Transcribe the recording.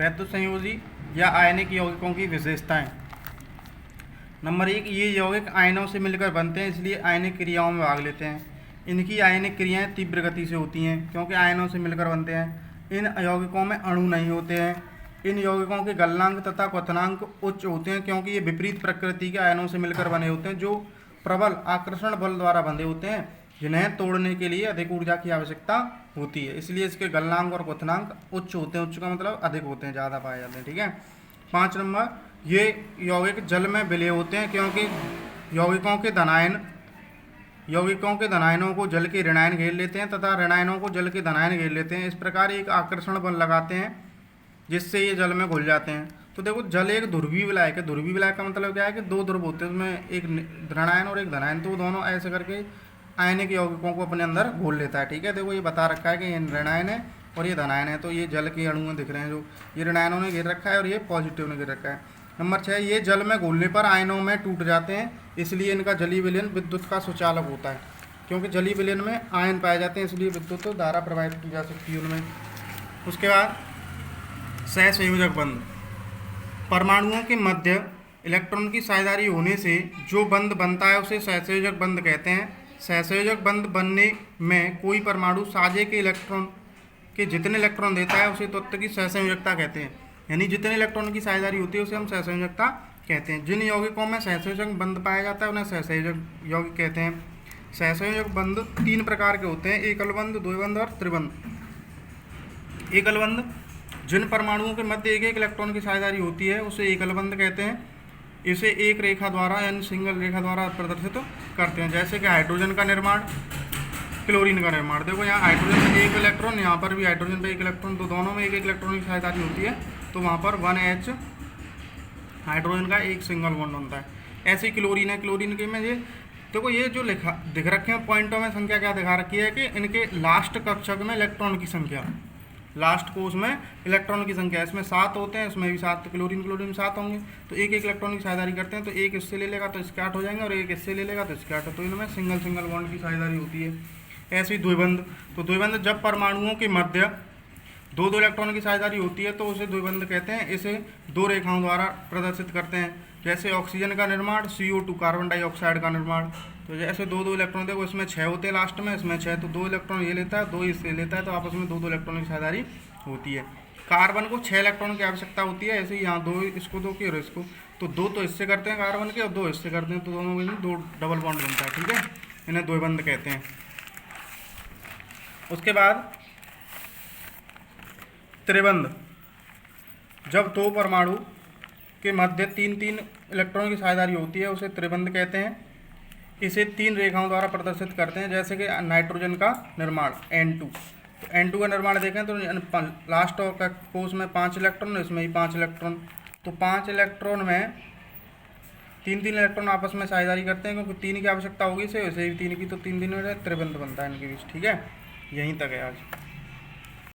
वैद्युत संयोजी या आयनिक यौगिकों की विशेषताएं। नंबर 1, ये यौगिक आयनों से मिलकर बनते हैं, इसलिए आयनिक क्रियाओं में भाग लेते हैं। इनकी आयनिक क्रियाएं तीव्र गति से होती हैं क्योंकि आयनों से मिलकर बनते हैं। इन यौगिकों में अणु नहीं होते हैं। इन यौगिकों के गलनांक तथा क्वथनांक उच्च होते हैं क्योंकि ये विपरीत प्रकृति के आयनों से मिलकर बने होते हैं जो प्रबल आकर्षण बल द्वारा बंधे होते हैं, जिन्हें तोड़ने के लिए अधिक ऊर्जा की आवश्यकता होती है। इसलिए इसके गलनांक और क्वथनांक उच्च होते हैं। उच्च का मतलब अधिक होते हैं, ज़्यादा पाए जाते हैं। ठीक है। 5 नंबर, ये यौगिक जल में विलय होते हैं क्योंकि यौगिकों के धनायनों को जल के ऋणायन घेर लेते हैं तथा ऋणायनों को जल के धनायन घेर लेते हैं। इस प्रकार एक आकर्षण बल लगाते हैं जिससे ये जल में घुल जाते हैं। तो देखो, जल एक ध्रुवीय विलायक है। ध्रुवीय विलायक का मतलब क्या है कि दो ध्रुव होते हैं, उसमें एक ऋणायन और एक धनायन, तो दोनों ऐसे करके आयनिक यौगिकों को अपने अंदर घोल लेता है। ठीक है। देखो, ये बता रखा है कि ये ऋणायन है और ये धनायन है। तो ये जल के अणु में दिख रहे हैं, जो ये ऋणायनों ने घेर रखा है और ये पॉजिटिव ने घेर रखा है। नंबर 6, ये जल में घुलने पर आयनों में टूट जाते हैं, इसलिए इनका जलीय विलयन विद्युत का सुचालक होता है। क्योंकि जलीय विलयन में आयन पाए जाते हैं, इसलिए विद्युत धारा प्रवाहित की जा सकती है उनमें। उसके बाद सहसंयोजक बंध। परमाणुओं के मध्य इलेक्ट्रॉन की साझेदारी होने से जो बंध बनता है उसे सहसंयोजक बंध कहते हैं। सहसंयोजक बंध बनने में कोई परमाणु साझे के इलेक्ट्रॉन के जितने इलेक्ट्रॉन देता है उसे तत्व की सहसंयोजकता कहते हैं। यानी जितने इलेक्ट्रॉन की साझेदारी होती है उसे हम सहसंयोजकता कहते हैं। जिन यौगिकों में सहसंयोजक बंध पाया जाता है उन्हें सहसंयोजक यौगिक कहते हैं। सहसंयोजक बंध 3 प्रकार के होते हैं: एकल बंध, द्विबंध और त्रिबंध। एकल बंध, जिन परमाणुओं के मध्य एक एक इलेक्ट्रॉन की साझेदारी होती है उसे एकल बंध कहते हैं। इसे एक रेखा द्वारा यानी सिंगल रेखा द्वारा प्रदर्शित करते हैं, जैसे कि हाइड्रोजन का निर्माण, क्लोरीन का निर्माण। देखो, यहाँ हाइड्रोजन में एक इलेक्ट्रॉन, यहाँ पर भी हाइड्रोजन पे एक इलेक्ट्रॉन, तो दोनों में एक एक इलेक्ट्रॉन की साझेदारी होती है, तो वहाँ पर 1H हाइड्रोजन का एक सिंगल बॉन्ड बनता है। ऐसे ही क्लोरीन है। क्लोरीन के में ये देखो, ये जो लिखा दिख रखे हैं पॉइंटों में संख्या क्या दिखा रखी है कि इनके लास्ट कक्षक में इलेक्ट्रॉन की संख्या, लास्ट कोष में इलेक्ट्रॉन की संख्या, इसमें 7 होते हैं, इसमें भी 7, क्लोरीन में 7 होंगे, तो एक एक इलेक्ट्रॉन की साझेदारी करते हैं। तो एक इससे ले लेगा तो इसके 8 हो जाएंगे और एक इससे ले लेगा तो इसके 8, तो इनमें सिंगल बॉन्ड की साझेदारी होती है। ऐसे ही द्विबंध। तो द्विबंध, जब परमाणुओं के मध्य दो इलेक्ट्रॉन की साझेदारी होती है तो उसे द्विबंध कहते हैं। इसे 2 रेखाओं द्वारा प्रदर्शित करते हैं, जैसे ऑक्सीजन का निर्माण, CO2 कार्बन डाइऑक्साइड का निर्माण। तो जैसे 2 इलेक्ट्रॉन, देखो इसमें 6 होते हैं, लास्ट में इसमें 6, तो 2 इलेक्ट्रॉन ये लेता है, 2 इससे लेता है, तो आपस में 2 इलेक्ट्रॉन की साझेदारी होती है। कार्बन को 6 इलेक्ट्रॉन की आवश्यकता होती है। ऐसे ही यहाँ 2 इसको 2 की और इसको, तो 2 तो इससे करते हैं कार्बन के और 2 इससे करते हैं, तो दोनों में 2 डबल बॉन्ड बनता है। ठीक है। इन्हें द्विबंध कहते हैं। उसके बाद त्रिबंध, जब 2 परमाणु के मध्य 3 इलेक्ट्रॉन की साझेदारी होती है उसे त्रिबंध कहते हैं। इसे 3 रेखाओं द्वारा प्रदर्शित करते हैं, जैसे कि नाइट्रोजन का निर्माण N2। तो N2 का निर्माण देखें तो लास्ट कोष में 5 इलेक्ट्रॉन, इसमें भी 5 इलेक्ट्रॉन, तो 5 इलेक्ट्रॉन में 3 इलेक्ट्रॉन आपस में साझेदारी करते हैं क्योंकि 3 की आवश्यकता होगी, इसे वैसे ही 3 की, तो 3 में त्रिबंध बनता है इनके बीच। ठीक है। यहीं तक है आज।